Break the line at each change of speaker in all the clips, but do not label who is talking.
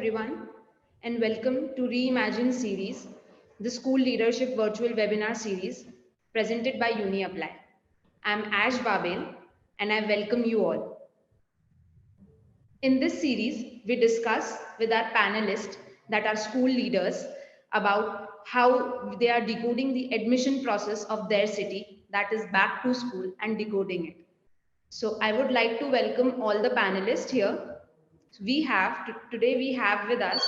everyone, and welcome to Reimagine series, the School Leadership Virtual Webinar Series presented by UniApply. I'm Ash Babel, and I welcome you all. In this series, we discuss with our panelists that are school leaders about how they are decoding the admission process of their city, that is back to school, and decoding it. So I would like to welcome all the panelists here. Today we have with us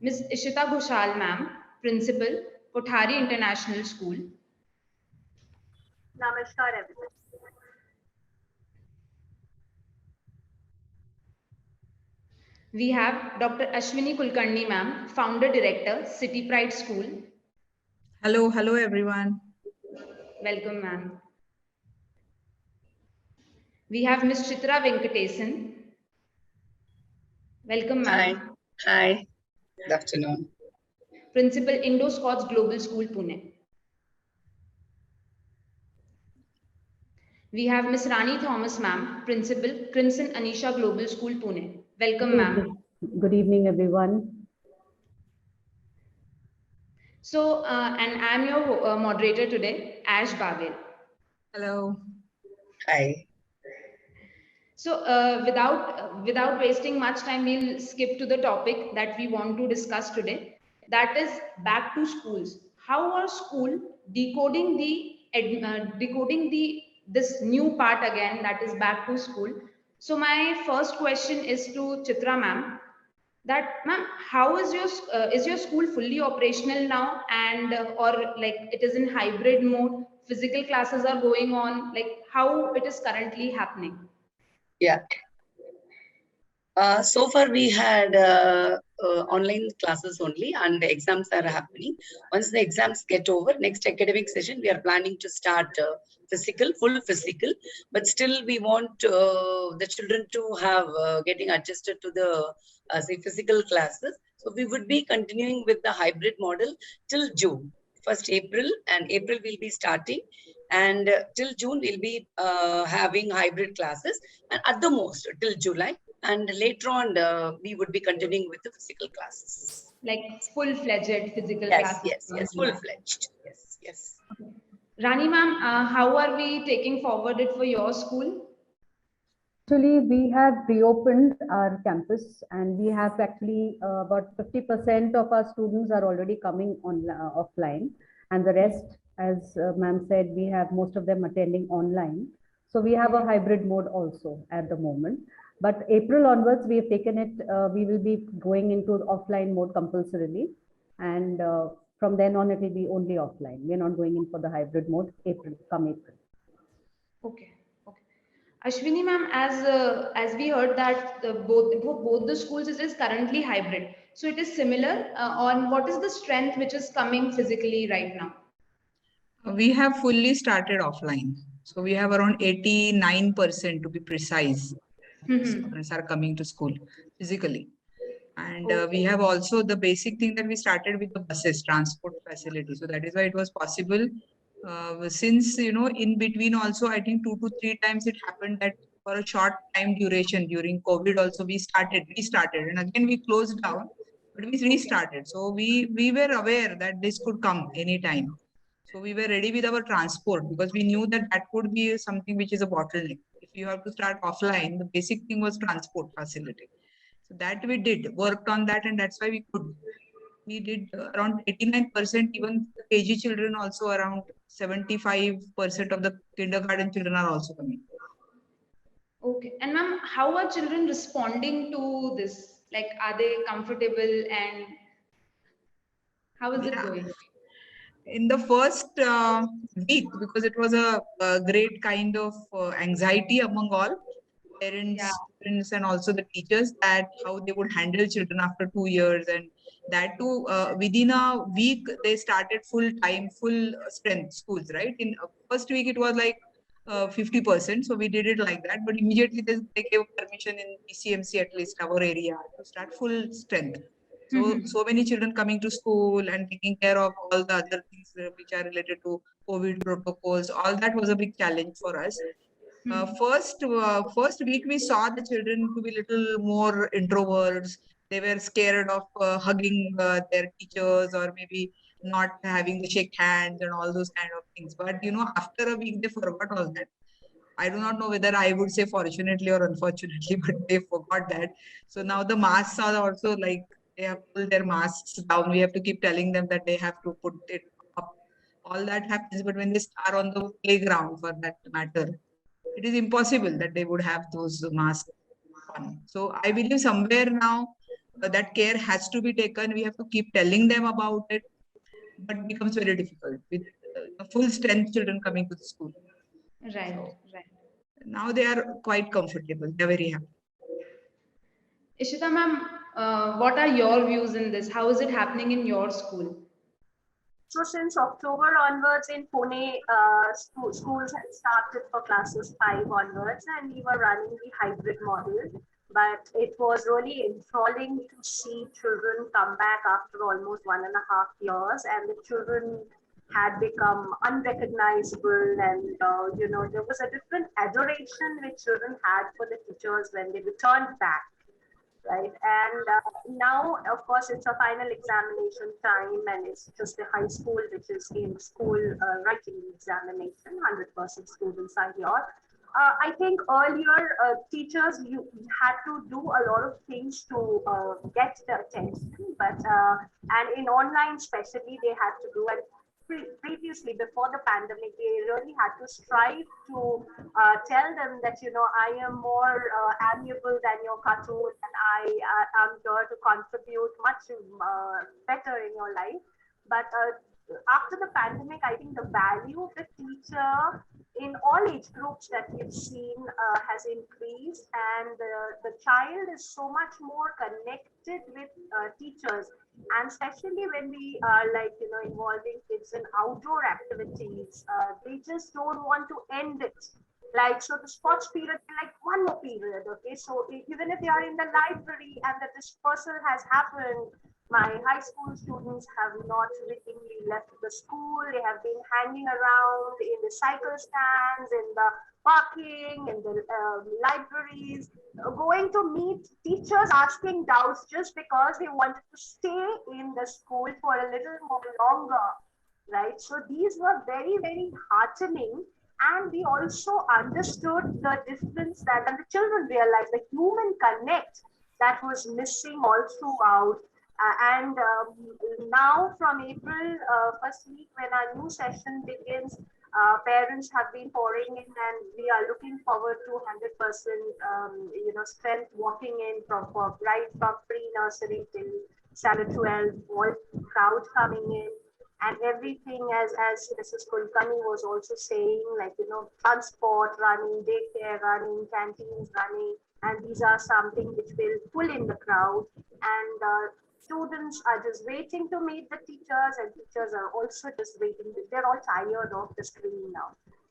Ms. Ishita Ghoshal ma'am, Principal, Kothari International School.
Namaskar everyone.
We have Dr. Ashwini Kulkarni ma'am, Founder Director, City Pride School.
Hello everyone.
Welcome ma'am. We have Ms. Chitra Venkatesan. Welcome ma'am.
Hi. Good afternoon.
Principal, Indo-Scots Global School, Pune. We have Ms. Rani Thomas ma'am, Principal, Crimson Anisha Global School, Pune. Welcome ma'am.
Good evening everyone.
So, and I'm your moderator today, Ash Babel.
Hello.
Hi.
So, without wasting much time, we'll skip to the topic that we want to discuss today. That is back to schools. How are school decoding this new part again, that is back to school? So, my first question is to Chitra ma'am. That ma'am, how is your school fully operational now, and or like it is in hybrid mode? Physical classes are going on. Like how it is currently happening?
Yeah. So far we had online classes only, and the exams are happening. Once the exams get over, next academic session, we are planning to start full physical, but still we want the children to have getting adjusted to the say physical classes. So we would be continuing with the hybrid model till June. First April, and April will be starting, and till June we'll be having hybrid classes, and at the most till July. And later on, we would be continuing with the physical classes.
Like full-fledged physical classes?
Yes, full-fledged. Yes.
Okay. Rani ma'am, how are we taking forward it for your school?
Actually, we have reopened our campus, and we have actually about 50% of our students are already coming on offline, and the rest, as ma'am said, we have most of them attending online. So we have a hybrid mode also at the moment. But April onwards, we have taken it, we will be going into offline mode compulsorily. And from then on, it will be only offline. We're not going in for the hybrid mode come April.
Okay. Ashwini ma'am, as we heard that both the schools is currently hybrid. So it is similar on what is the strength which is coming physically right now?
We have fully started offline. So we have around 89% to be precise. Students are coming to school physically. And we have also the basic thing that we started with the buses, transport facility. So that is why it was possible. Since, in between also, I think 2 to 3 times it happened that for a short time duration during COVID also we restarted, and again we closed down, but we restarted. So we were aware that this could come anytime. So we were ready with our transport because we knew that could be something which is a bottleneck. If you have to start offline, the basic thing was transport facility. So that we did, worked on that, and that's why we could. We did around 89%, even KG children also around 75% of the kindergarten children are also coming.
Okay. And ma'am, how are children responding to this? Like, are they comfortable, and how is it going?
In the first week, because it was a great kind of anxiety among all parents, students, and also the teachers, that how they would handle children after 2 years, and that too within a week they started full strength schools, right? In first week it was like 50%, so we did it like that, but immediately they gave permission in PCMC, at least our area, to start full strength. So many children coming to school and taking care of all the other things which are related to COVID protocols. All that was a big challenge for us. First week we saw the children to be little more introverts. they were scared of hugging their teachers, or maybe not having the shake hands and all those kind of things. But after a week, they forgot all that. I do not know whether I would say fortunately or unfortunately, but they forgot that. So now the masks are also like, they have pulled their masks down. We have to keep telling them that they have to put it up. All that happens, but when they are on the playground, for that matter, it is impossible that they would have those masks on. So I believe somewhere now that care has to be taken. We have to keep telling them about it, but it becomes very difficult with full strength children coming to the school.
Right,
So
right.
now they are quite comfortable. They're very happy.
Ishita ma'am, what are your views in this? How is it happening in your school?
So since October onwards in Pune, schools had started for classes 5 onwards, and we were running the hybrid model. But it was really enthralling to see children come back after almost 1.5 years, and the children had become unrecognizable, and there was a different adoration which children had for the teachers when they returned back. Right, and now of course it's a final examination time, and it's just the high school which is in school writing examination. 100% students are here. I think earlier teachers, you had to do a lot of things to get the attention, but and in online especially they had to do, and previously before the pandemic they really had to strive to tell them that I am more amiable than your cartoon, and I am here to contribute much better in your life. But after the pandemic, I think the value of the teacher in all age groups that we've seen has increased, and the child is so much more connected with teachers, and especially when we are involving kids in outdoor activities, they just don't want to end it. Like, so the sports period, like one more period, okay? So even if they are in the library and the dispersal has happened, my high school students have not willingly left the school. They have been hanging around in the cycle stands, in the parking, in the libraries, going to meet teachers, asking doubts just because they wanted to stay in the school for a little more longer, right? So these were very, very heartening. And we also understood the difference that, and the children realized the human connect that was missing all throughout. And now from April, first week when our new session begins, parents have been pouring in, and we are looking forward to 100% strength walking in from right from pre-nursery till standard 12, all crowd coming in. And everything, as Mrs. Kulkarni was also saying, transport running, daycare running, canteens running, and these are something which will pull in the crowd. And students are just waiting to meet the teachers, and teachers are also just waiting. They're all tired of the screen now.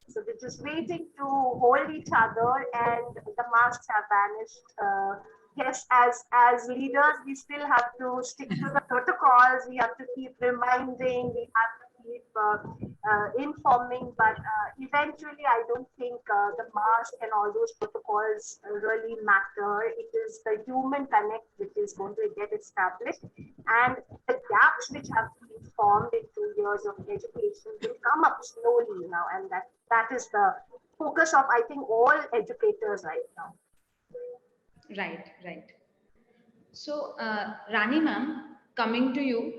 So they're just waiting to hold each other, and the masks have vanished. Yes, as leaders, we still have to stick to the protocols. We have to keep reminding. We have to keep informing. But eventually, I don't think the mask and all those protocols really matter. It is the human connect which is going to get established, and the gaps which have been formed in 2 years of education will come up slowly now, and that is the focus of, I think, all educators right now.
Right, right. So, Rani ma'am, coming to you,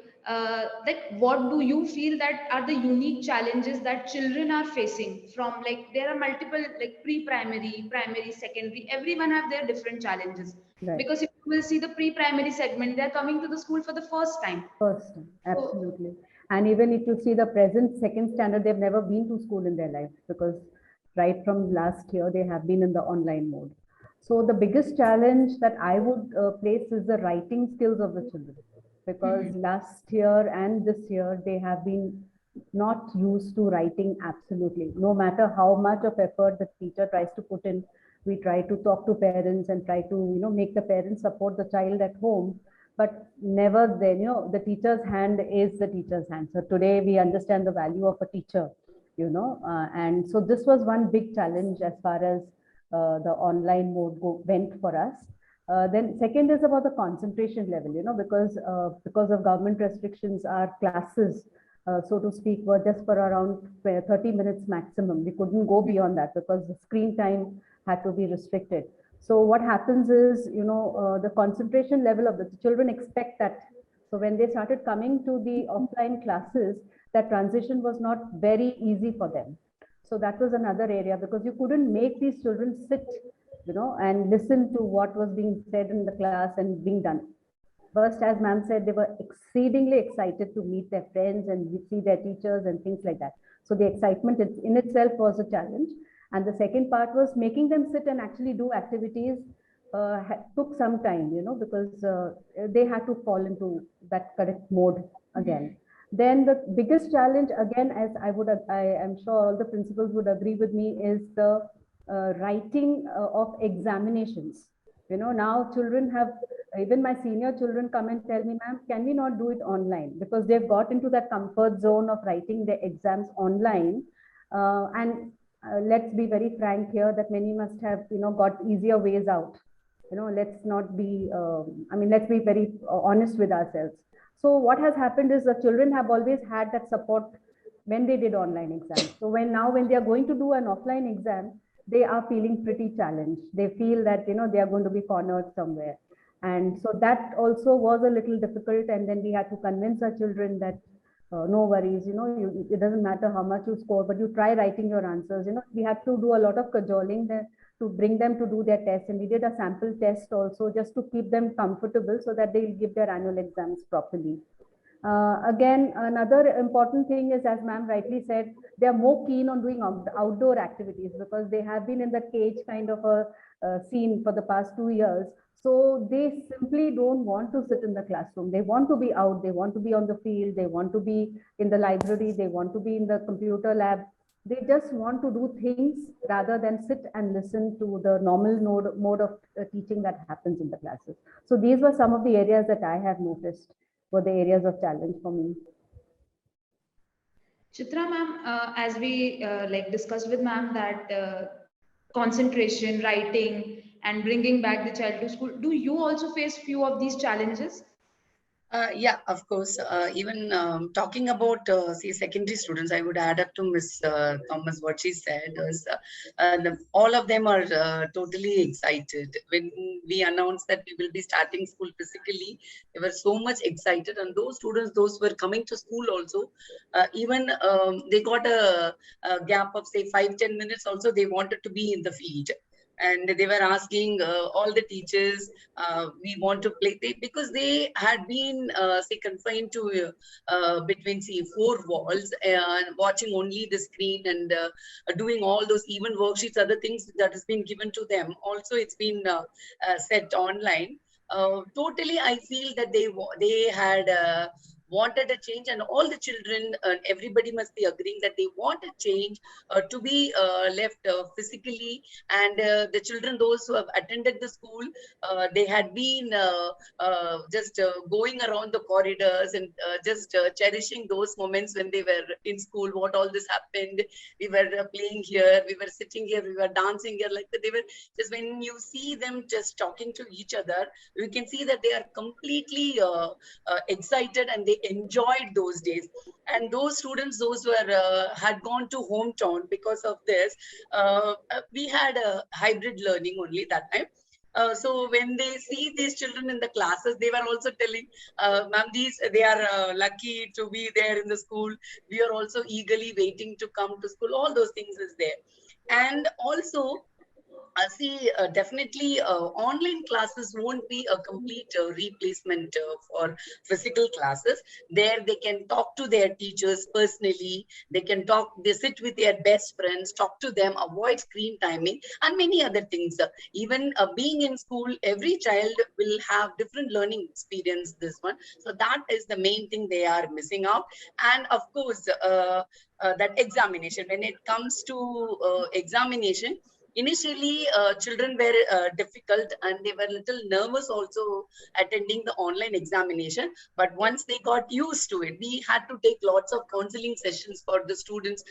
what do you feel that are the unique challenges that children are facing from, there are multiple, pre-primary, primary, secondary, everyone have their different challenges.
Right.
Because if you will see the pre-primary segment, they're coming to the school for the first time.
First time, absolutely. And even if you see the present second standard, they've never been to school in their life, because right from last year, they have been in the online mode. So the biggest challenge that I would place is the writing skills of the children, because last year and this year, they have been not used to writing absolutely. No matter how much of effort the teacher tries to put in, we try to talk to parents and try to, make the parents support the child at home, but never then, the teacher's hand is the teacher's hand. So today we understand the value of a teacher, and so this was one big challenge as far as the online mode went for us. Then second is about the concentration level, because of government restrictions, our classes, so to speak, were just for around 30 minutes maximum. We couldn't go beyond that because the screen time had to be restricted. So what happens is, the concentration level of the children expect that. So when they started coming to the offline classes, that transition was not very easy for them. So that was another area, because you couldn't make these children sit, and listen to what was being said in the class and being done. First, as ma'am said, they were exceedingly excited to meet their friends and see their teachers and things like that. So the excitement in itself was a challenge. And the second part was making them sit and actually do activities took some time, because they had to fall into that correct mode again. Then the biggest challenge, again, as I am sure all the principals would agree with me, is the writing of examinations. Now children have, even my senior children come and tell me, ma'am, can we not do it online? Because they've got into that comfort zone of writing their exams online. And let's be very frank here that many must have, got easier ways out. Let's not be, let's be very honest with ourselves. So what has happened is the children have always had that support when they did online exams. So when they are going to do an offline exam, they are feeling pretty challenged. They feel that, they are going to be cornered somewhere. And so that also was a little difficult. And then we had to convince our children that no worries, it doesn't matter how much you score, but you try writing your answers. We had to do a lot of cajoling to bring them to do their tests. And we did a sample test also just to keep them comfortable so that they'll give their annual exams properly. Again, another important thing is, as ma'am rightly said, they are more keen on doing outdoor activities because they have been in the cage kind of a scene for the past 2 years. So they simply don't want to sit in the classroom. They want to be out. They want to be on the field. They want to be in the library. They want to be in the computer lab. They just want to do things rather than sit and listen to the normal mode of teaching that happens in the classes. So these were some of the areas that I have noticed were the areas of challenge for me.
Chitra ma'am, as we discussed with ma'am that concentration, writing, and bringing back the child to school, do you also face few of these challenges?
Yeah, of course. Even talking about say secondary students, I would add up to Miss Thomas what she said was all of them are totally excited when we announced that we will be starting school physically. They were so much excited, and those students, those were coming to school also, even they got a gap of say 5-10 minutes. Also, they wanted to be in the field. And they were asking all the teachers, we want to play, because they had been say confined to between say 4 walls and watching only the screen and doing all those even worksheets, other things that has been given to them. Also, it's been set online. Totally, I feel that they had wanted a change, and all the children, everybody must be agreeing that they want a change to be left physically. And the children, those who have attended the school, they had been just going around the corridors and just cherishing those moments when they were in school, what all this happened. We were playing here, we were sitting here, we were dancing here, like that. They were just, when you see them just talking to each other, you can see that they are completely excited and they enjoyed those days. And those students, those who were had gone to hometown, because of this, we had a hybrid learning only that time. So when they see these children in the classes, they were also telling, ma'am, they are lucky to be there in the school. We are also eagerly waiting to come to school. All those things is there. And also, see, definitely online classes won't be a complete replacement for physical classes. There they can talk to their teachers personally. They can they sit with their best friends, talk to them, avoid screen timing, and many other things. Even being in school, every child will have different learning experience, this one. So that is the main thing they are missing out. And of course, that examination, when it comes to examination, initially, children were difficult and they were a little nervous also attending the online examination. But once they got used to it, we had to take lots of counseling sessions for the students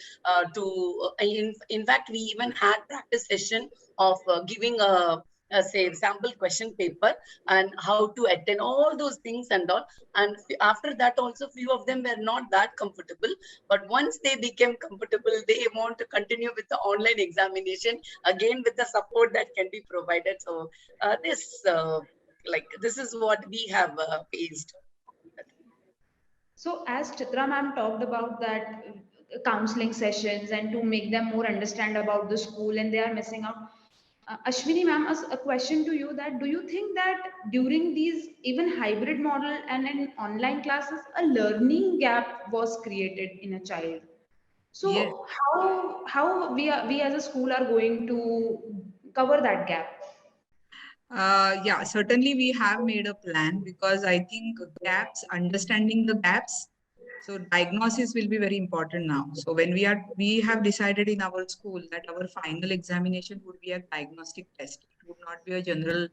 in fact, we even had practice session of giving a say sample question paper and how to attend all those things and all. And after that also few of them were not that comfortable, but once they became comfortable, they want to continue with the online examination again with the support that can be provided. So this is what we have faced.
So as Chitra ma'am talked about that counseling sessions and to make them more understand about the school and they are missing out. Ashwini ma'am, a question to you that do you think that during these even hybrid model and in online classes, a learning gap was created in a child?
Yes.
So how we as a school are going to cover that gap?
Yeah, certainly we have made a plan because I think gaps, understanding the gaps. So diagnosis will be very important now. So when we have decided in our school that our final examination would be a diagnostic test. It would not be a general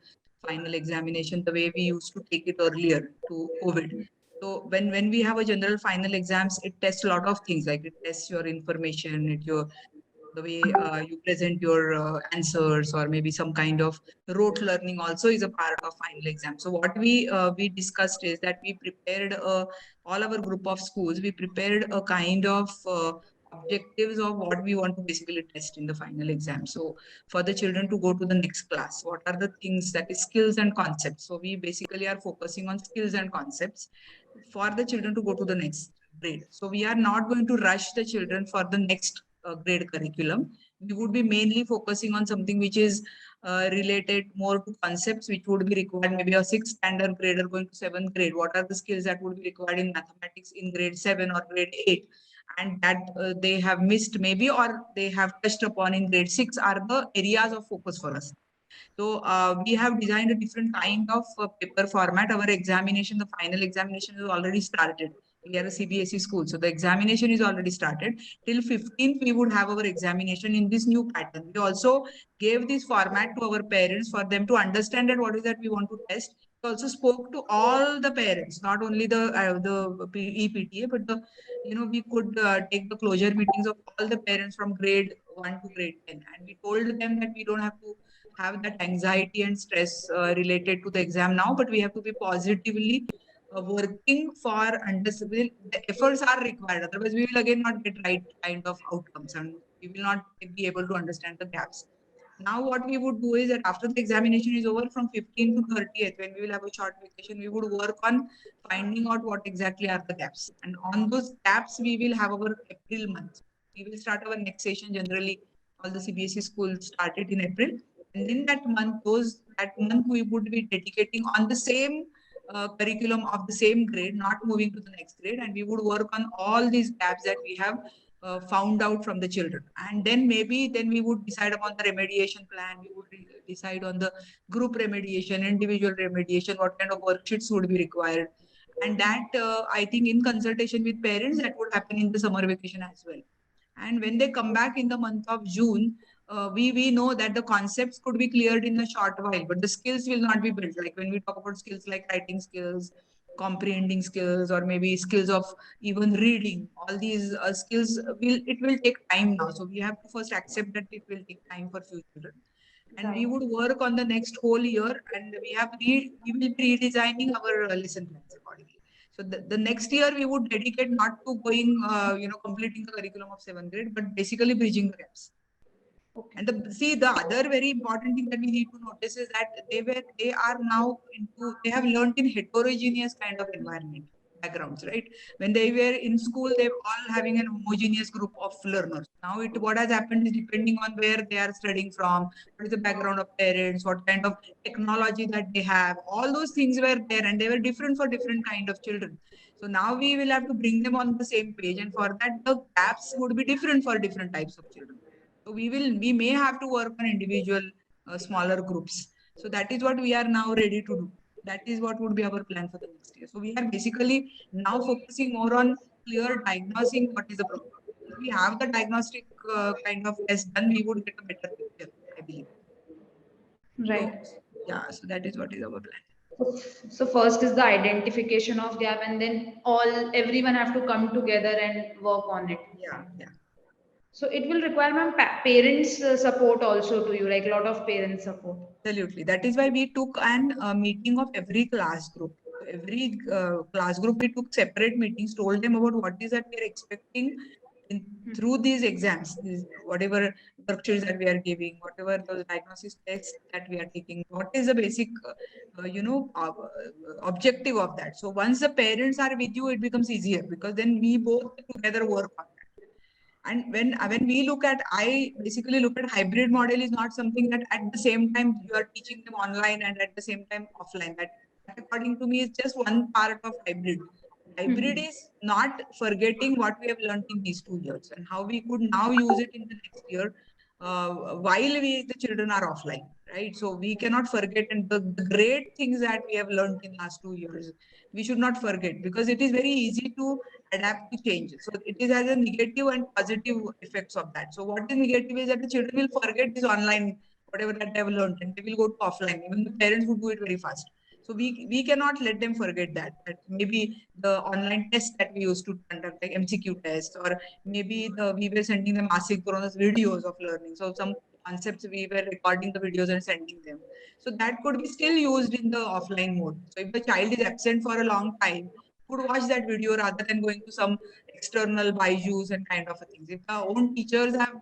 final examination the way we used to take it earlier to COVID. So when we have a general final exams, it tests a lot of things, like it tests your information, the way you present your answers, or maybe some kind of rote learning also is a part of final exam. So what we discussed is that we prepared all our group of schools, we prepared a kind of objectives of what we want to basically test in the final exam. So for the children to go to the next class, what are the things, that is skills and concepts. So we basically are focusing on skills and concepts for the children to go to the next grade. So we are not going to rush the children for the next grade curriculum. We would be mainly focusing on something which is related more to concepts which would be required, maybe a sixth standard grader going to seventh grade. What are the skills that would be required in mathematics in grade 7 or grade 8? And that they have missed maybe, or they have touched upon in grade 6 are the areas of focus for us. So we have designed a different kind of paper format. Our examination, the final examination is already started. We are a CBSE school, so the examination is already started. Till 15th, we would have our examination in this new pattern. We also gave this format to our parents for them to understand that what is that we want to test. We also spoke to all the parents, not only the EPTA, but we could take the closure meetings of all the parents from grade 1 to grade 10, and we told them that we don't have to have that anxiety and stress related to the exam now, but we have to be positively working for understanding. The efforts are required, otherwise we will again not get right kind of outcomes and we will not be able to understand the gaps. Now what we would do is that after the examination is over, from 15th to 30th, when we will have a short vacation, we would work on finding out what exactly are the gaps, and on those gaps we will have our April month. We will start our next session. Generally all the CBSE schools started in April, and in that month we would be dedicating on the same curriculum of the same grade, not moving to the next grade, and we would work on all these gaps that we have found out from the children. And then then we would decide upon the remediation plan. We would decide on the group remediation, individual remediation, what kind of worksheets would be required. And that I think in consultation with parents, that would happen in the summer vacation as well. And when they come back in the month of June, we know that the concepts could be cleared in a short while, but the skills will not be built. Like when we talk about skills like writing skills, comprehending skills, or maybe skills of even reading, all these skills will take time now. So we have to first accept that it will take time for few children. And we would work on the next whole year, and we will be redesigning our lesson plans accordingly. So the next year we would dedicate not to going, completing the curriculum of 7th grade, but basically bridging the gaps. Okay. And the other very important thing that we need to notice is that they are now they have learned in heterogeneous kind of environment backgrounds, right? When they were in school, they were all having an homogeneous group of learners. Now what has happened is, depending on where they are studying from, what is the background of parents, what kind of technology that they have, all those things were there, and they were different for different kind of children. So now we will have to bring them on the same page, and for that the gaps would be different for different types of children. So we may have to work on individual smaller groups. So that is what we are now ready to do. That is what would be our plan for the next year. So we are basically now focusing more on clear diagnosing what is the problem. If we have the diagnostic kind of test done, we would get a better picture, I believe.
Right.
So that is what is our plan.
So first is the identification of gap, and then everyone have to come together and work on it.
Yeah.
So it will require parents support also to you, like a lot of parent support.
Absolutely. That is why we took an meeting of every class group. So every class group, we took separate meetings, told them about what is that we are expecting in, through these exams, whatever worksheets that we are giving, whatever those diagnosis tests that we are taking, what is the basic, objective of that. So once the parents are with you, it becomes easier because then we both together work on that. And when we look at, I basically look at hybrid model is not something that at the same time you are teaching them online and at the same time offline. That according to me is just one part of hybrid. Hybrid is not forgetting what we have learned in these 2 years and how we could now use it in the next year while the children are offline, right? So we cannot forget, and the great things that we have learned in last 2 years, we should not forget because it is very easy to adapt to change. So it is has a negative and positive effects of that. So what is negative is that the children will forget this online, whatever that they have learned, and they will go to offline. Even the parents would do it very fast. So we cannot let them forget that maybe the online test that we used to conduct, like MCQ tests, or maybe we were sending them asynchronous videos of learning. So some concepts we were recording the videos and sending them. So that could be still used in the offline mode. So if the child is absent for a long time, could watch that video rather than going to some external byju's and kind of a things. If our own teachers have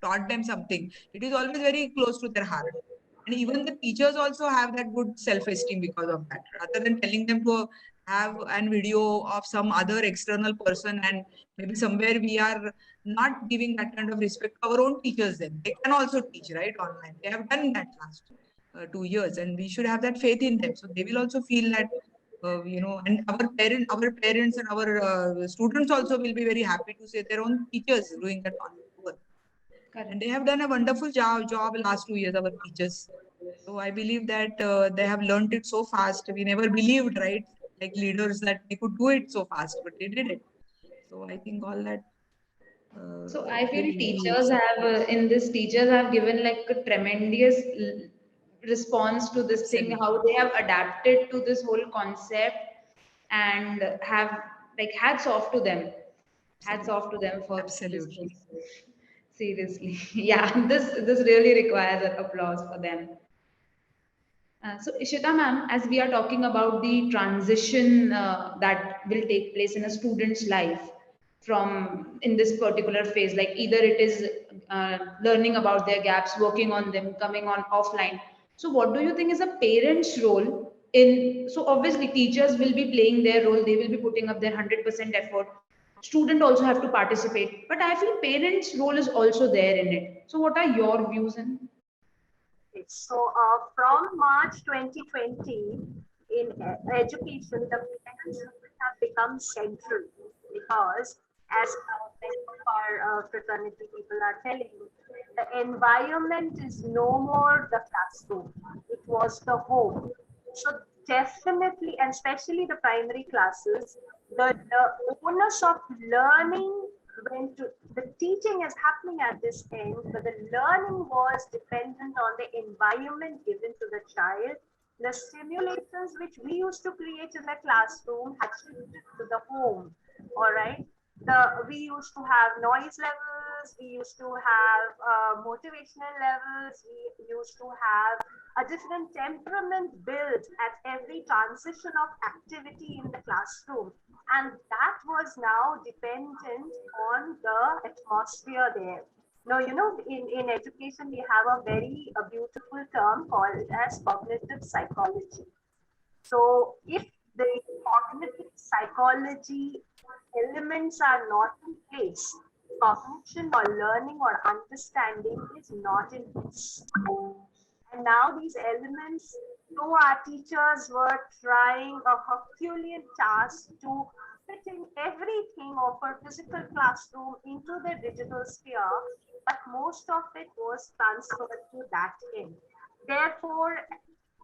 taught them something, it is always very close to their heart. And even the teachers also have that good self-esteem because of that, rather than telling them to have an video of some other external person, and maybe somewhere we are not giving that kind of respect to our own teachers. Then they can also teach, right, online. They have done that last 2 years, and we should have that faith in them, so they will also feel that and our parents and our students also will be very happy to see their own teachers doing that online work.
Correct.
And they have done a wonderful job last 2 years, our teachers. So I believe that they have learned it so fast. We never believed, right, like leaders, that they could do it so fast, but they did it. So I think all that
So I feel
will be
teachers have in this teachers have given like a tremendous response to this thing,
absolutely,
how they have adapted to this whole concept and have like hats off to them. Hats
absolutely,
off to them for this thing.
absolutely.
Seriously. Yeah, this really requires an applause for them. So, Ishita ma'am, as we are talking about the transition that will take place in a student's life from in this particular phase, like either it is learning about their gaps, working on them, coming on offline. So, what do you think is a parent's role in? So, obviously, teachers will be playing their role; they will be putting up their 100% effort. Student also have to participate, but I feel parents' role is also there in it. So, what are your views in?
So from March 2020, in education, the parents have become central because, as many of our fraternity people are telling, the environment is no more the classroom. It was the home. So definitely, and especially the primary classes, the onus of learning went to the teaching is happening at this end, but the learning was dependent on the environment given to the child. The stimulations which we used to create in the classroom had shifted to the home. All right. We used to have noise levels, we used to have motivational levels, we used to have a different temperament built at every transition of activity in the classroom, and that was now dependent on the atmosphere there. Now, in education, we have a beautiful term called as cognitive psychology. So if the cognitive psychology elements are not in place, cognition or learning or understanding is not in place. And now these elements, though our teachers were trying a Herculean task to fit in everything of a physical classroom into the digital sphere, but most of it was transferred to that end. Therefore,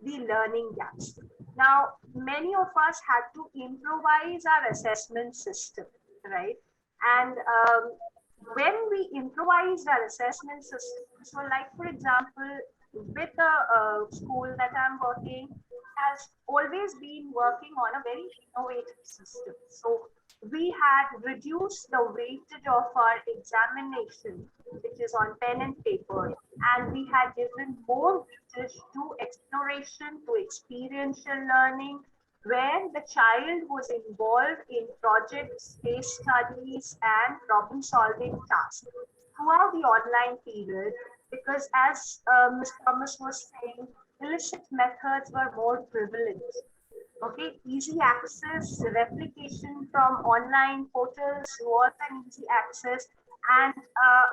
the learning gaps. Now, many of us had to improvise our assessment system, right? And when we improvised our assessment system, so like for example, with the school that I'm working, has always been working on a very innovative system. So we had reduced the weightage of our examination, which is on pen and paper, and we had given more weightage to exploration, to experiential learning, where the child was involved in projects, case studies, and problem solving tasks throughout the online period, because as Ms. Thomas was saying, illicit methods were more prevalent. Okay, easy access, replication from online portals was an easy access. And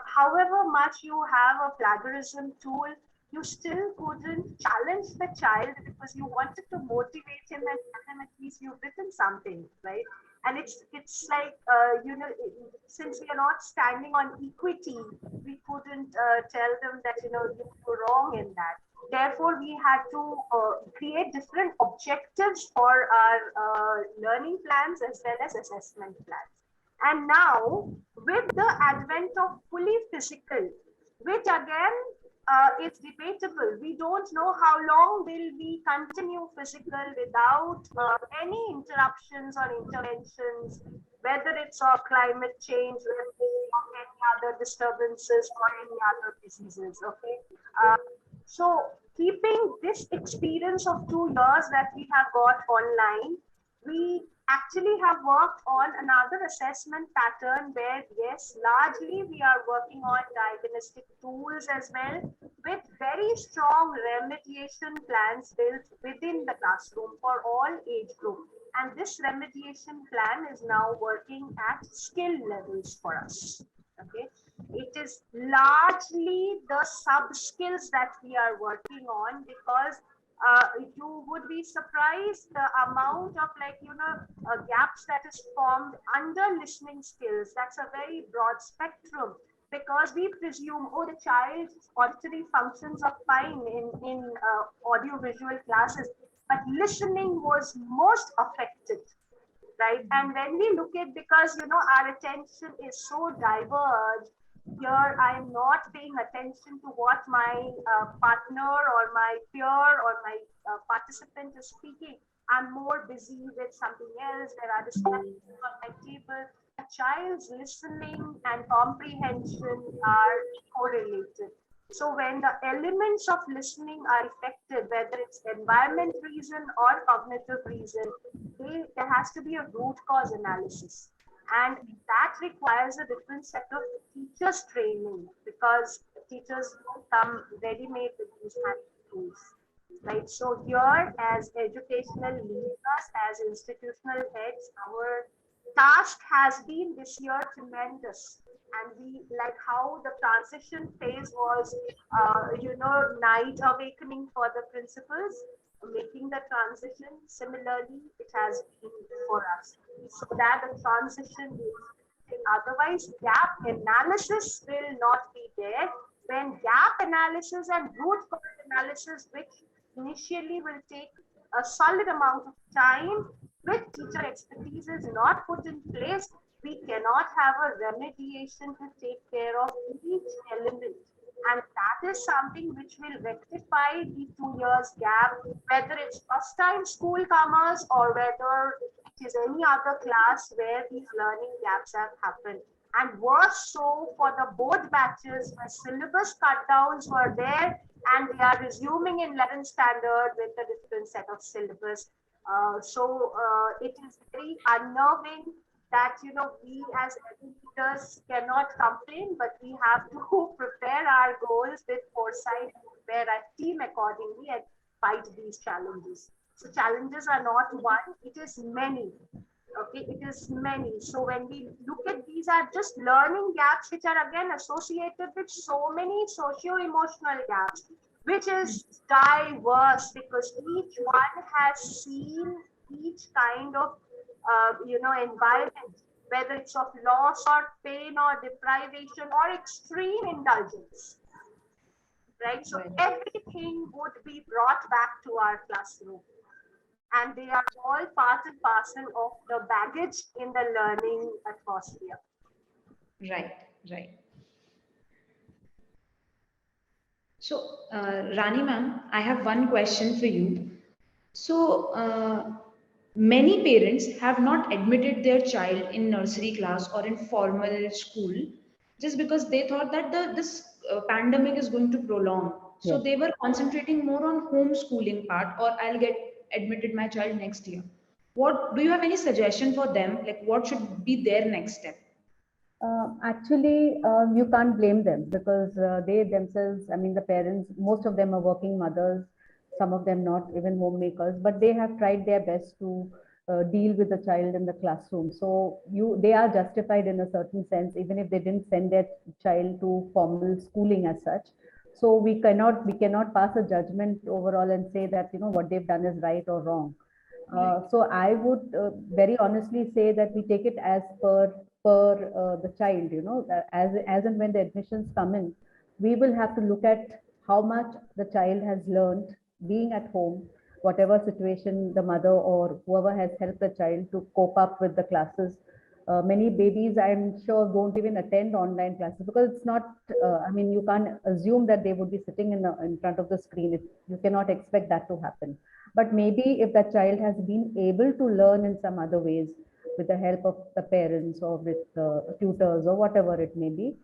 however much you have a plagiarism tool, you still couldn't challenge the child because you wanted to motivate him and tell him at least you've written something, right? And it's like, since we are not standing on equity, we couldn't tell them that, you were wrong in that. Therefore, we had to create different objectives for our learning plans as well as assessment plans. And now, with the advent of fully physical, which again is debatable, we don't know how long will we continue physical without any interruptions or interventions, whether it's of climate change, whether it's of any other disturbances or any other diseases. Okay. So keeping this experience of 2 years that we have got online, we actually have worked on another assessment pattern where, yes, largely we are working on diagnostic tools as well, with very strong remediation plans built within the classroom for all age groups. And this remediation plan is now working at skill levels for us. Okay. It is largely the sub skills that we are working on, because you would be surprised the amount of gaps that is formed under listening skills. That's a very broad spectrum, because we presume, oh, the child's auditory functions are fine in audio-visual classes, but listening was most affected. Right. And when we look at, because our attention is so diverged, here I'm not paying attention to what my partner or my peer or my participant is speaking. I'm more busy with something else. There are distractions on my table. A child's listening and comprehension are correlated. So when the elements of listening are affected, whether it's environment reason or cognitive reason, there has to be a root cause analysis. And that requires a different set of teachers training, because teachers don't come ready-made with these kind of tools. Right. So here, as educational leaders, as institutional heads, our task has been this year tremendous. And we, like how the transition phase was, night awakening for the principals, making the transition. Similarly, it has been for us, so that the transition is, otherwise gap analysis will not be there. When gap analysis and root cause analysis, which initially will take a solid amount of time, with teacher expertise is not put in place, we cannot have a remediation to take care of each element. And that is something which will rectify the 2 years gap, whether it's first time school comers or whether it is any other class where these learning gaps have happened. And worse so for the both batches where syllabus cut downs were there and they are resuming in 11th standard with a different set of syllabus. It is very unnerving that we as educators cannot complain, but we have to prepare our goals with foresight, prepare our team accordingly, and fight these challenges. So challenges are not one; it is many. Okay, it is many. So when we look at, these are just learning gaps, which are again associated with so many socio-emotional gaps, which is diverse, because each one has seen each kind of environment, whether it's of loss or pain or deprivation or extreme indulgence, right? So everything would be brought back to our classroom, and they are all part and parcel of the baggage in the learning atmosphere.
Right, right. So, Rani ma'am, I have one question for you. So, many parents have not admitted their child in nursery class or in formal school just because they thought that this pandemic is going to prolong. So
Yes.
they were concentrating more on homeschooling part, or I'll get admitted my child next year. What do you have any suggestion for them? Like what should be their next step?
Actually, you can't blame them because they themselves, I mean, the parents, most of them are working mothers, some of them not even homemakers, but they have tried their best to deal with the child in the classroom. So they are justified in a certain sense, even if they didn't send their child to formal schooling as such. So we cannot pass a judgment overall and say that what they've done is right or wrong. So I would very honestly say that we take it as per the child. As and when the admissions come in, we will have to look at how much the child has learned being at home, whatever situation the mother or whoever has helped the child to cope up with the classes. Many babies, I'm sure, won't even attend online classes because it's not. I mean, you can't assume that they would be sitting in front of the screen. You cannot expect that to happen. But maybe if that child has been able to learn in some other ways with the help of the parents or with tutors or whatever it may be.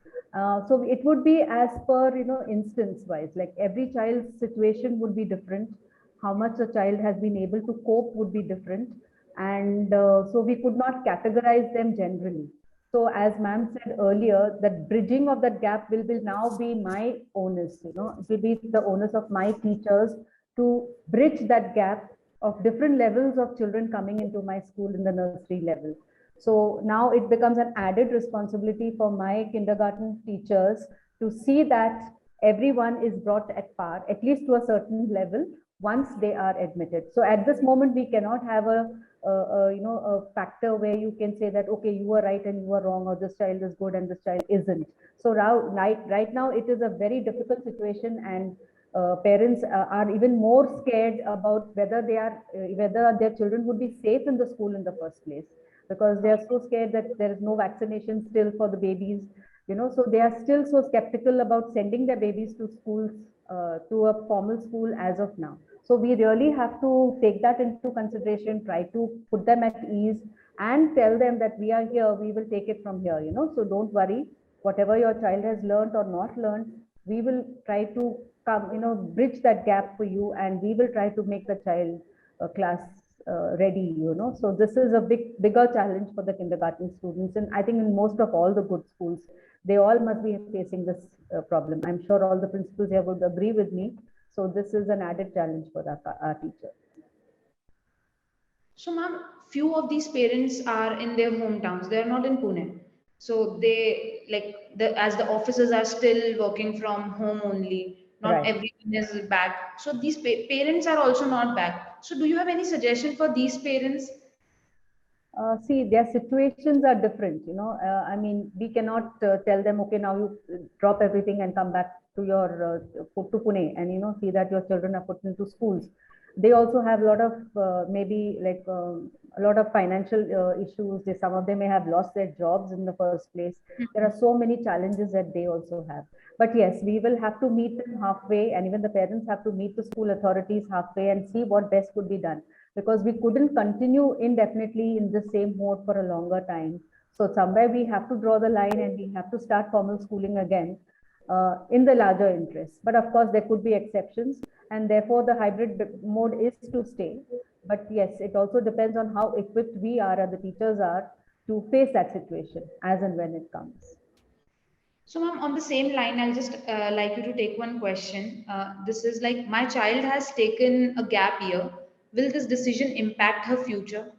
So it would be as per, instance wise, like every child's situation would be different. How much the child has been able to cope would be different. And so we could not categorize them generally. So as ma'am said earlier, that bridging of that gap will now be my onus, it will be the onus of my teachers to bridge that gap of different levels of children coming into my school in the nursery level. So now it becomes an added responsibility for my kindergarten teachers to see that everyone is brought at par, at least to a certain level, once they are admitted. So at this moment, we cannot have a factor where you can say that, okay, you are right and you are wrong, or this child is good and this child isn't. So right now, it is a very difficult situation, and parents are even more scared about whether their children would be safe in the school in the first place, because they are so scared that there is no vaccination still for the babies. So they are still so skeptical about sending their babies to schools, to a formal school as of now. So we really have to take that into consideration, try to put them at ease, and tell them that we are here, we will take it from here. So don't worry, whatever your child has learned or not learned, we will try to bridge that gap for you, and we will try to make the child class ready. So this is a bigger challenge for the kindergarten students, and I think in most of all the good schools, they all must be facing this problem. I'm sure all the principals here would agree with me. So this is an added challenge for our teachers.
So, ma'am, few of these parents are in their hometowns. They are not in Pune. So they as the offices are still working from home only. Not
Right.
everyone is back. So these parents are also not back. So do you have any suggestion for these parents?
See, their situations are different. I mean, we cannot tell them, okay, now you drop everything and come back to your to Pune, and see that your children are put into schools. They also have a lot of maybe like a lot of financial issues. Some of them may have lost their jobs in the first place. There are so many challenges that they also have. But yes, we will have to meet them halfway, and even the parents have to meet the school authorities halfway and see what best could be done, because we couldn't continue indefinitely in the same mode for a longer time. So somewhere we have to draw the line, and we have to start formal schooling again in the larger interest. But of course, there could be exceptions, and therefore the hybrid mode is to stay. But yes, it also depends on how equipped we are, or the teachers are, to face that situation as and when it comes.
So, ma'am, on the same line, I'll just like you to take one question. This is like my child has taken a gap year. Will this decision impact her future?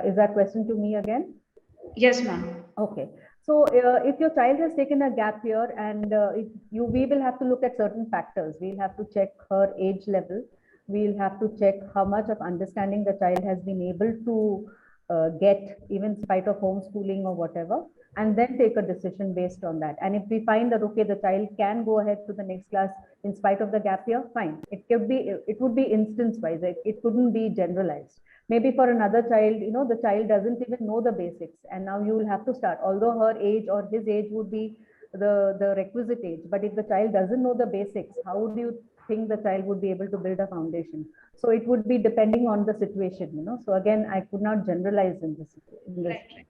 Is that question to me again?
Yes, ma'am.
Okay. So if your child has taken a gap year, and we will have to look at certain factors. We'll have to check her age level. We'll have to check how much of understanding the child has been able to get, even in spite of homeschooling or whatever, and then take a decision based on that. And if we find that, okay, the child can go ahead to the next class in spite of the gap year, fine. It would be instance wise. It couldn't be generalized. Maybe for another child, the child doesn't even know the basics, and now you will have to start, although her age or his age would be the requisite age. But if the child doesn't know the basics, how do you think the child would be able to build a foundation? So it would be depending on the situation. So again, I could not generalize in this.
Right.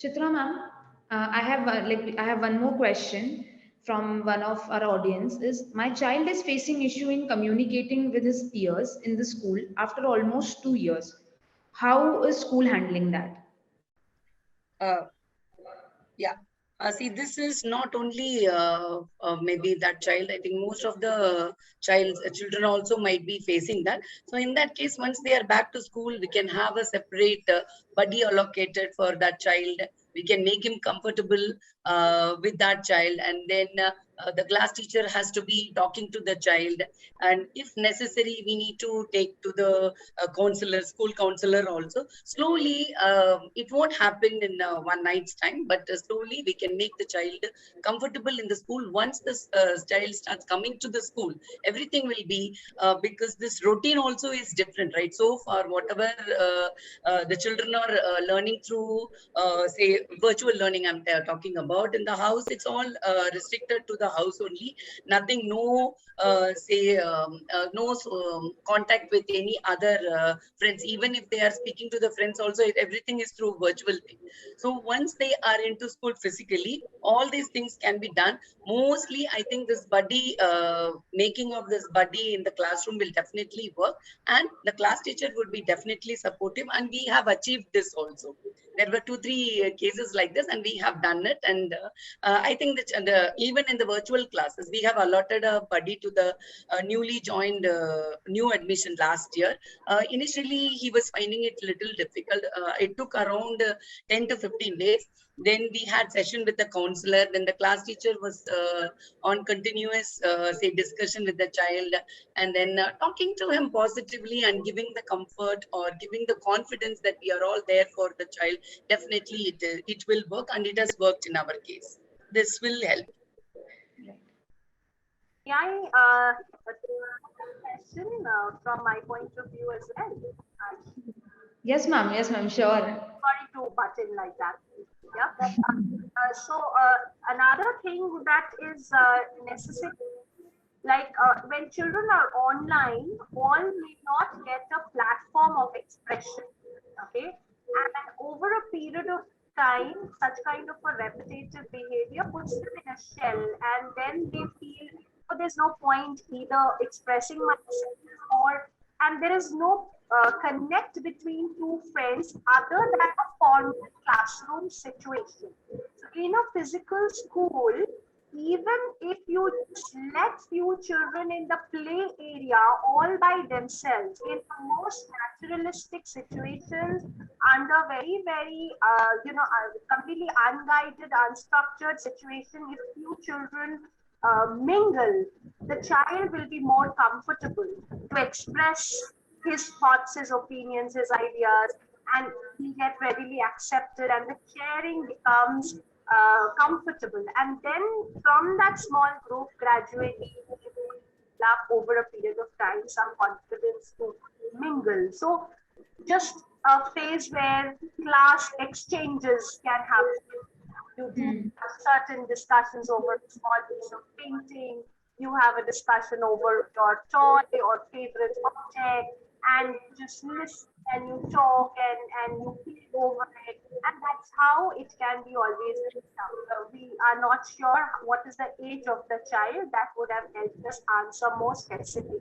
Chitra, ma'am, I have one more question from one of our audience. Is my child is facing issue in communicating with his peers in the school after almost 2 years. How is school handling that?
Uh, Yeah. See, this is not only maybe that child. I think most of the children also might be facing that. So in that case, once they are back to school, we can have a separate buddy allocated for that child. We can make him comfortable with that child, and then the class teacher has to be talking to the child. And if necessary, we need to take to the counselor, school counselor also. Slowly, it won't happen in one night's time, but slowly we can make the child comfortable in the school. Once this child starts coming to the school, everything will be because this routine also is different, right? So far, whatever the children are learning through, say, virtual learning, I'm talking about in the house, it's all restricted to the house only. Nothing, no, no contact with any other friends. Even if they are speaking to the friends also, everything is through virtual thing. So once they are into school physically, all these things can be done. Mostly, I think this buddy, making of this buddy in the classroom will definitely work, and the class teacher would be definitely supportive, and we have achieved this also. There were 2-3 cases like this, and we have done it. And I think that even in the virtual classes, we have allotted a buddy to the newly joined new admission last year. Initially, he was finding it little difficult. It took around 10 to 15 days. Then we had session with the counselor. Then the class teacher was on continuous, say, discussion with the child, and then talking to him positively and giving the comfort or giving the confidence that we are all there for the child. Definitely, it will work, and it has worked in our case. This will help.
Yeah, question from my point of view as well.
Yes, ma'am. Yes, ma'am. Sure.
Sorry to butt in like that. Yeah. So another thing that is necessary, like when children are online, all may not get a platform of expression. Okay, and over a period of time, such kind of a repetitive behavior puts them in a shell, and then they feel, oh, there's no point either expressing myself, or and there is no connect between two friends other than a formal classroom situation. So in a physical school, even if you let few children in the play area all by themselves in the most naturalistic situations, under very very completely unguided, unstructured situation, if few children mingle, the child will be more comfortable to express his thoughts, his opinions, his ideas, and he get readily accepted, and the sharing becomes comfortable. And then from that small group, gradually develop over a period of time some confidence to mingle. So just a phase where class exchanges can happen. You do certain discussions over a small piece of painting. You have a discussion over your toy or favorite object, and you just listen and you talk and you feel over it. And that's how it can be always built up. We are not sure what is the age of the child. That would have helped us answer more specifically.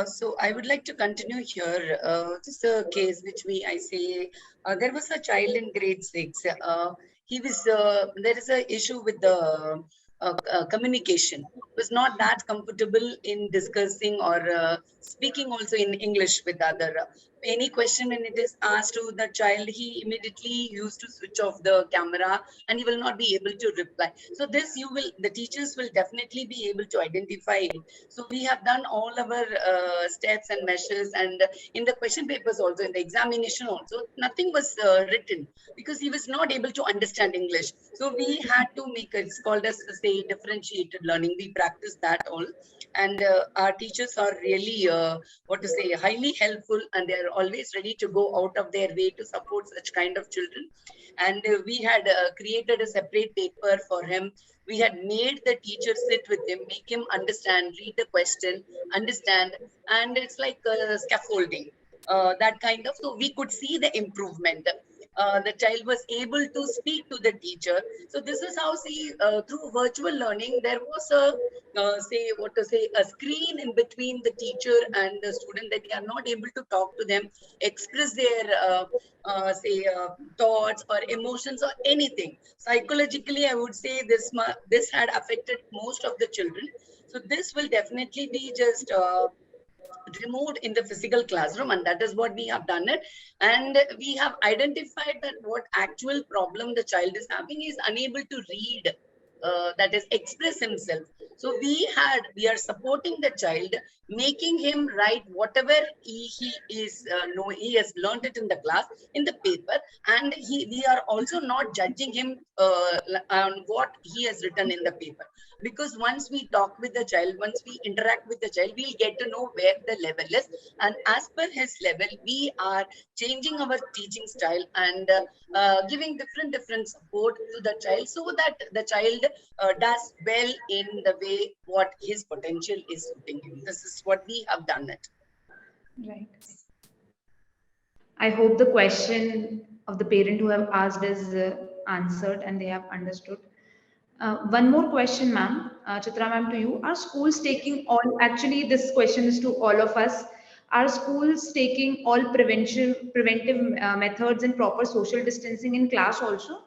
So I would like to continue here. Just a case which I say, there was a child in grade 6. There is a issue with the communication. Was not that comfortable in discussing or speaking also in English with other. Any question when it is asked to the child, he immediately used to switch off the camera and he will not be able to reply. So this the teachers will definitely be able to identify it. So we have done all our steps and measures, and in the question papers also, in the examination also, nothing was written because he was not able to understand English. So we had to make it's called as, say, differentiated learning. We practice that all, and our teachers are really highly helpful, and they are always ready to go out of their way to support such kind of children. And we had created a separate paper for him. We had made the teacher sit with him, make him understand, read the question, understand, and it's like scaffolding, that kind of. So we could see the improvement. the child was able to speak to the teacher. So this is how, see, through virtual learning, there was a a screen in between the teacher and the student, that they are not able to talk to them, express their thoughts or emotions or anything. Psychologically, I would say this had affected most of the children. So this will definitely be just removed in the physical classroom, and that is what we have done it. And we have identified that what actual problem the child is having is unable to read, that is express himself. So we are supporting the child, making him write whatever he is know he has learned it in the class, in the paper. And we are also not judging him on what he has written in the paper, because once we talk with the child, once we interact with the child, we'll get to know where the level is, and as per his level we are changing our teaching style, and giving different support to the child, so that the child does well in the way what his potential is suiting him. This is what we have done it.
Right. I hope the question of the parent who have asked is answered and they have understood. One more question, ma'am, Chitra ma'am, to you. Are schools taking all, actually this question is to all of us, are schools taking all preventive methods and proper social distancing in class also?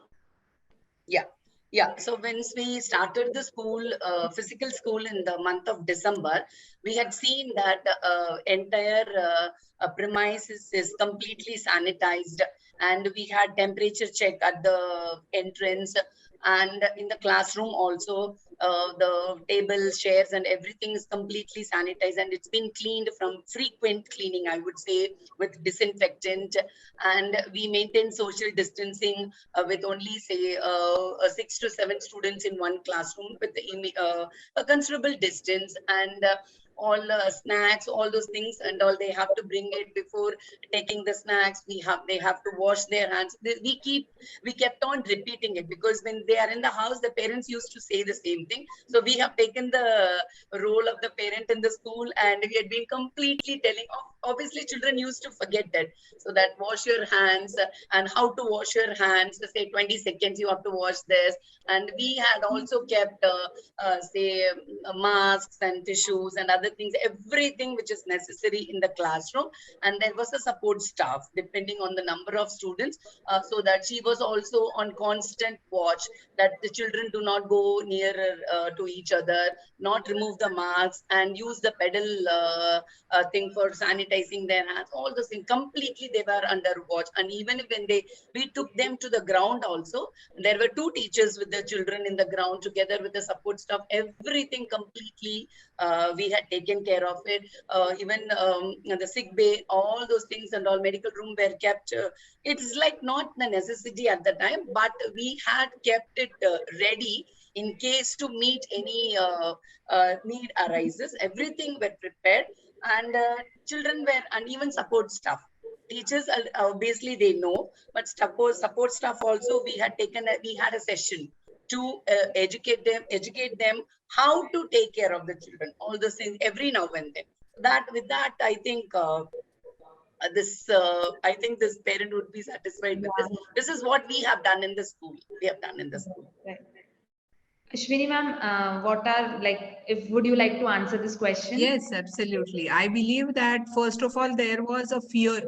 Yeah. So once we started the school, physical school in the month of December, we had seen that entire premises is completely sanitized, and we had temperature check at the entrance, and in the classroom also. The tables, chairs, and everything is completely sanitized, and it's been cleaned from frequent cleaning, I would say, with disinfectant. And we maintain social distancing with only, say, 6 to 7 students in one classroom, with a considerable distance. And all snacks, all those things and all, they have to bring it before taking the snacks. They have to wash their hands. We kept on repeating it, because when they are in the house, the parents used to say the same thing. So we have taken the role of the parent in the school, and we had been completely telling. Obviously children used to forget that, so that wash your hands, and how to wash your hands, say 20 seconds you have to wash this. And we had also kept masks and tissues and other things, everything which is necessary in the classroom. And there was a support staff depending on the number of students, so that she was also on constant watch, that the children do not go nearer to each other, not remove the masks, and use the pedal thing for sanitizing their hands. All those things completely they were under watch. And even when we took them to the ground also, there were 2 teachers with the children in the ground together with the support staff. Everything completely we had taken care of it. Even the sick bay, all those things and all, medical room were kept. It is like not the necessity at the time, but we had kept it ready in case to meet any need arises. Everything were prepared, and children were, and even support staff. Teachers obviously they know, but support staff also, we had a session to educate them how to take care of the children. All those things every now and then. That with that, I think I think this parent would be satisfied with this. This is what we have done in the school. We have done in the school.
Right. Ashwini ma'am, what are, like, if would you like to answer this question?
Yes, absolutely. I believe that first of all, there was a fear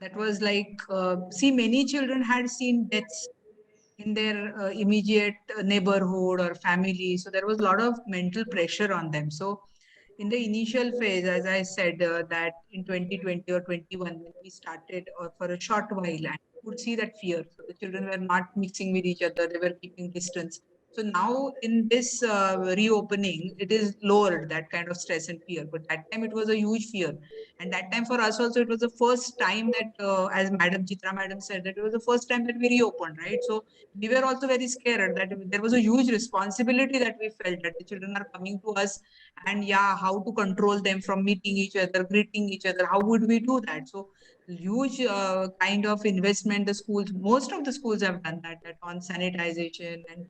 that was like, see, many children had seen deaths in their immediate neighborhood or family. So there was a lot of mental pressure on them. So in the initial phase, as I said, that in 2020 or 21, when we started, or for a short while, and you could see that fear. So the children were not mixing with each other, they were keeping distance. So now in this reopening, it is lowered, that kind of stress and fear. But that time it was a huge fear. And that time for us also, it was the first time that, as Madam Chitra Madam said, that it was the first time that we reopened, right? So we were also very scared that there was a huge responsibility that we felt, that the children are coming to us, and yeah, how to control them from meeting each other, greeting each other. How would we do that? So huge kind of investment the schools, most of the schools have done that on sanitization and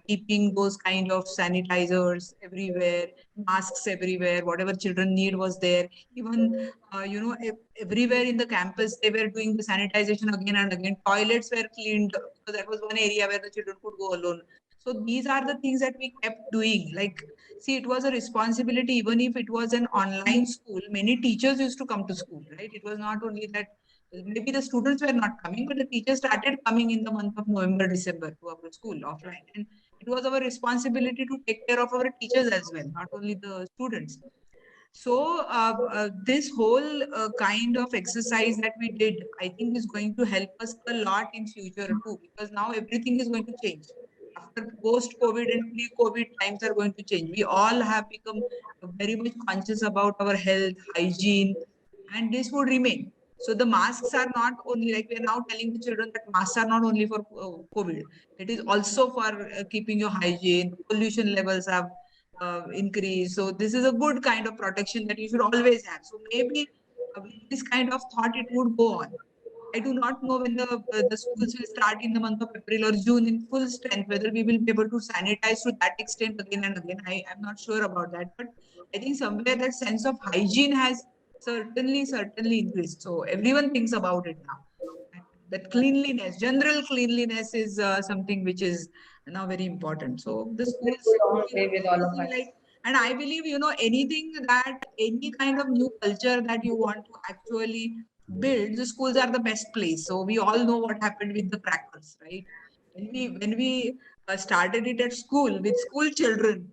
keeping those kind of sanitizers everywhere, masks everywhere, whatever children need was there. Even, everywhere in the campus, they were doing the sanitization again and again. Toilets were cleaned because that was one area where the children could go alone. So these are the things that we kept doing. Like, see, it was a responsibility, even if it was an online school, many teachers used to come to school, right? It was not only that maybe the students were not coming, but the teachers started coming in the month of November, December to our school offline. And it was our responsibility to take care of our teachers as well, not only the students. So this whole kind of exercise that we did, I think is going to help us a lot in future too, because now everything is going to change. After post-COVID and pre-COVID, times are going to change. We all have become very much conscious about our health, hygiene, and this would remain. So the masks are not only, like we are now telling the children that masks are not only for COVID. It is also for keeping your hygiene. Pollution levels have increased. So this is a good kind of protection that you should always have. So maybe with this kind of thought, it would go on. I do not know when the schools will start in the month of April or June in full strength, whether we will be able to sanitize to that extent again and again. I'm not sure about that. But I think somewhere that sense of hygiene has certainly increased. So everyone thinks about it now. And that cleanliness, general cleanliness is something which is now very important. So the
It will
schools,
go a long
we
way
have
with
to
all of
see,
us.
like, and I believe, anything that, any kind of new culture that you want to actually build, the schools are the best place. So we all know what happened with the crackers, right? When we started it at school with school children,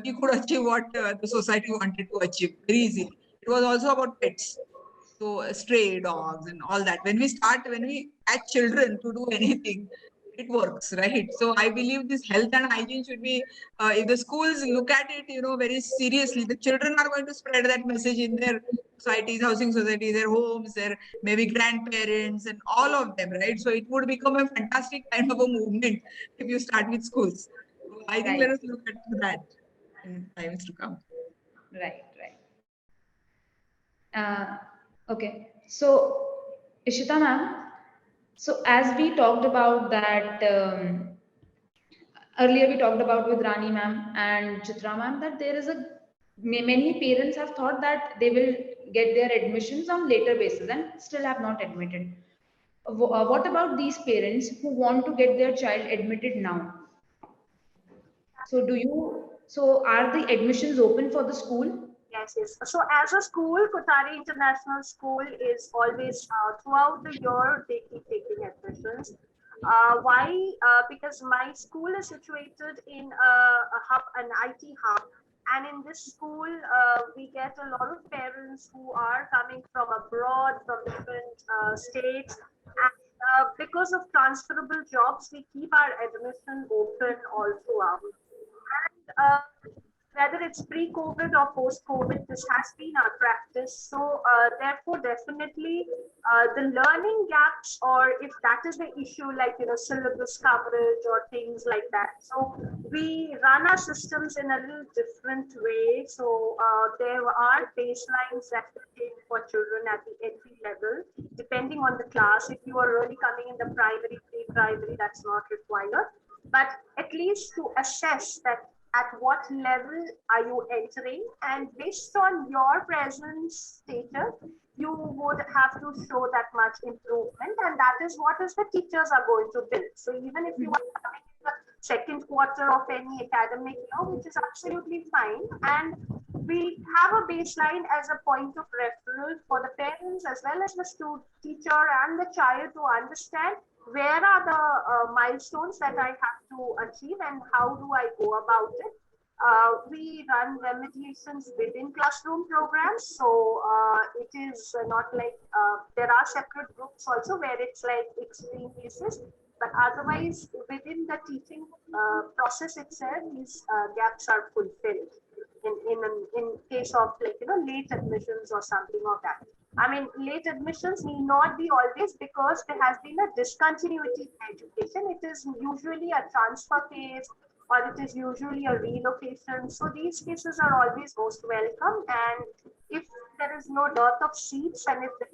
we could achieve what the society wanted to achieve very easily. It was also about pets. So stray dogs and all that. When we catch children to do anything, it works, right? So I believe this health and hygiene should be, if the schools look at it, very seriously, the children are going to spread that message in their societies, housing societies, their homes, their maybe grandparents and all of them, right? So it would become a fantastic kind of a movement if you start with schools. So I think let
Right,
us look at that in times to come.
right. Okay. So, Ishita ma'am, so as we talked about that earlier, we talked about with Rani ma'am and Chitra ma'am that there is a many parents have thought that they will get their admissions on later basis and still have not admitted. What about these parents who want to get their child admitted now? So are the admissions open for the school?
Yes. So as a school, Kotari International School is always throughout the year they keep taking admissions. Why? Because my school is situated in a hub, an IT hub, and in this school we get a lot of parents who are coming from abroad, from different states, and because of transferable jobs, we keep our admission open all throughout. And whether it's pre-COVID or post-COVID, this has been our practice. So therefore, definitely the learning gaps, or if that is the issue, like syllabus coverage or things like that. So we run our systems in a little different way. So there are baselines that we take for children at the entry level, depending on the class. If you are really coming in the primary, pre-primary, that's not required. But at least to assess that at what level are you entering, and based on your present status you would have to show that much improvement, and that is what is the teachers are going to build. So even if you are coming in the second quarter of any academic year, which is absolutely fine, and we have a baseline as a point of reference for the parents as well as the teacher and the child to understand where are the milestones that I have to achieve and how do I go about it. We run remediations within classroom programs, so it is not like there are separate groups also where it's like extreme cases, but otherwise within the teaching process itself, these gaps are fulfilled in case of like late admissions or something of that. I mean, late admissions need not be always because there has been a discontinuity in education. It is usually a transfer case or it is usually a relocation. So these cases are always most welcome. And if there is no dearth of seats and if there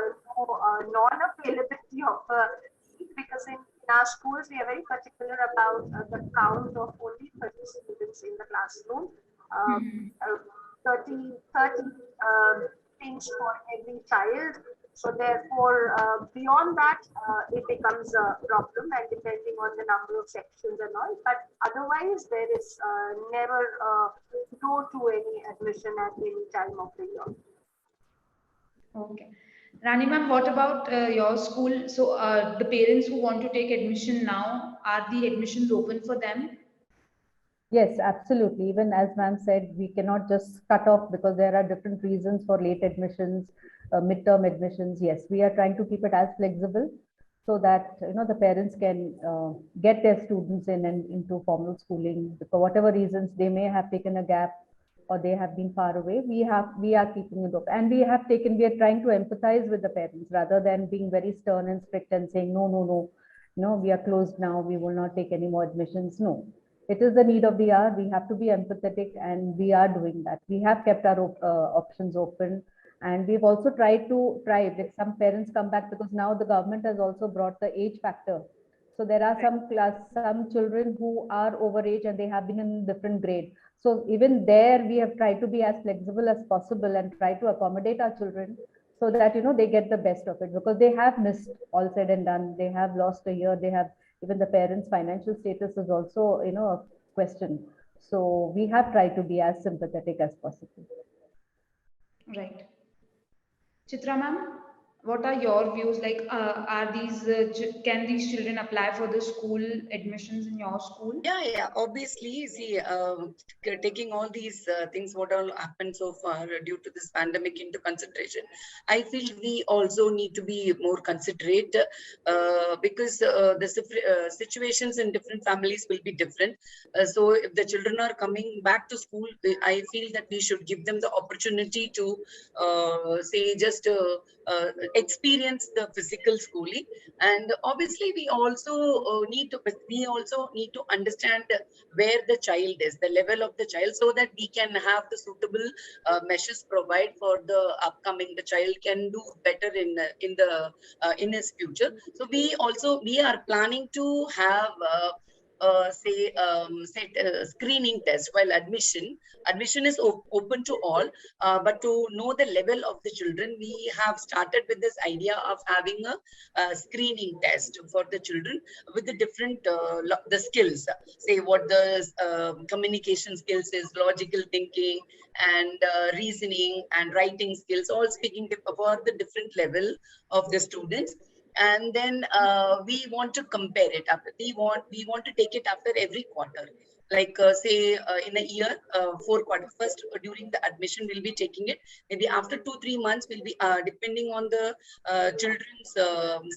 is no non-availability of a seat, because in in our schools, we are very particular about the count of only 30 students in the classroom, uh, uh, 30 things for every child. So therefore, beyond that, it becomes a problem, and depending on the number of sections and all. But otherwise, there is never go to any admission at any time of the year.
Okay. Rani ma'am, what about your school? So the parents who want to take admission now, are the admissions open for them?
Yes, absolutely. Even as ma'am said, we cannot just cut off because there are different reasons for late admissions, midterm admissions. Yes, we are trying to keep it as flexible so that the parents can get their students in and into formal schooling. For whatever reasons they may have taken a gap or they have been far away, we are keeping it open, and we are trying to empathize with the parents rather than being very stern and strict and saying no, we are closed now, we will not take any more admissions. No, it is the need of the hour. We have to be empathetic, and we are doing that. We have kept our options open, and we've also tried to try if some parents come back, because now the government has also brought the age factor. So there are some children who are overage and they have been in different grade. So even there, we have tried to be as flexible as possible and try to accommodate our children so that they get the best of it, because they have missed, all said and done. They have lost a year. They have, even the parents' financial status is also a question. So we have tried to be as sympathetic as possible.
Right. Chitra ma'am, what are your views? Like, are these can these children apply for the school admissions in your school?
Yeah. Obviously, see, taking all these things, what all happened so far due to this pandemic into consideration, I feel we also need to be more considerate because the situations in different families will be different. So if the children are coming back to school, I feel that we should give them the opportunity to say just experience the physical schooling. And obviously we also need to understand where the child is, the level of the child, so that we can have the suitable measures provide for the upcoming. The child can do better in his future. So we are planning to have set screening test while admission is open to all, but to know the level of the children, we have started with this idea of having a screening test for the children with the different the skills, say what the communication skills is, logical thinking, and reasoning and writing skills, all speaking for the different level of the students. And then we want to compare it up. We want to take it after every quarter, like say in a year, 4 quarters. First, during the admission we'll be taking it. Maybe after 2-3 months we'll be depending on the children's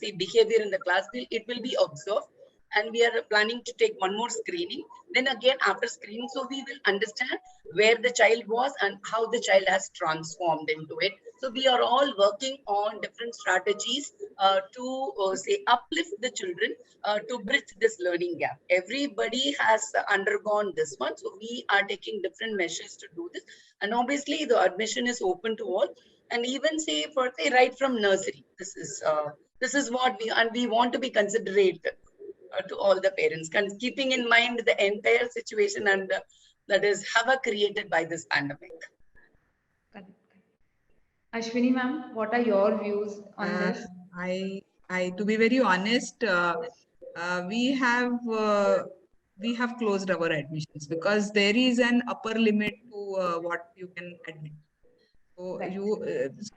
say behavior in the class, it will be observed, and we are planning to take one more screening. Then again, after screening, so we will understand where the child was and how the child has transformed into it. So we are all working on different strategies to say uplift the children to bridge this learning gap. Everybody has undergone this one, so we are taking different measures to do this. And obviously the admission is open to all, and even say right from nursery, this is what we want to be considerate to all the parents, keeping in mind the entire situation and that is havoc created by this pandemic.
Ashwini ma'am, what are your views on this?
To be very honest, we have closed our admissions because there is an upper limit to what you can admit. So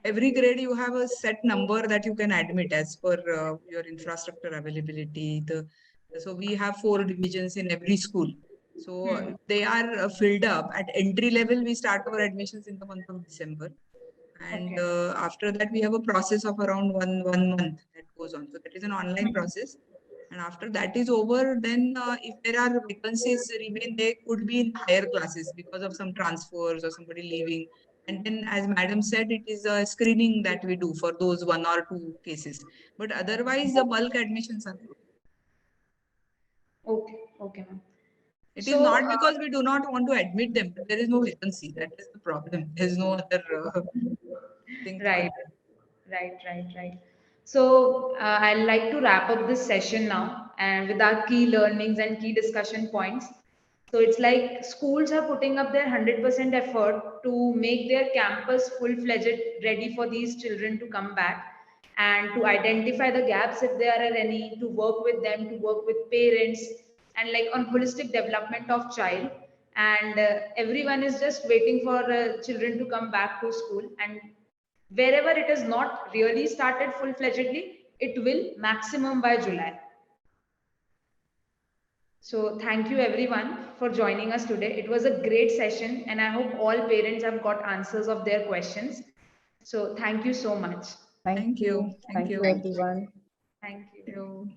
every grade you have a set number that you can admit as per your infrastructure availability. So we have 4 divisions in every school. So they are filled up. At entry level, we start our admissions in the month of December. And after that, we have a process of around one month that goes on. So that is an online process. And after that is over, then if there are vacancies remain, they could be in higher classes because of some transfers or somebody leaving. And then, as madam said, it is a screening that we do for those 1 or 2 cases. But otherwise, the bulk admissions are closed.
Okay, ma'am.
It is not because we do not want to admit them, but there is no vacancy. That is the problem. There is no other thing.
Right. So I'd like to wrap up this session now. and with our key learnings and key discussion points. So it's like schools are putting up their 100% effort to make their campus full-fledged ready for these children to come back, and to identify the gaps if there are any, to work with them, to work with parents, and like on holistic development of child. And everyone is just waiting for children to come back to school, and wherever it is not really started full-fledgedly, it will maximum by July. So thank you everyone for joining us today. It was a great session, and I hope all parents have got answers of their questions. So thank you so much.
Thank you.
Thank you,
Thank you.
everyone.
Thank you.
Thank you.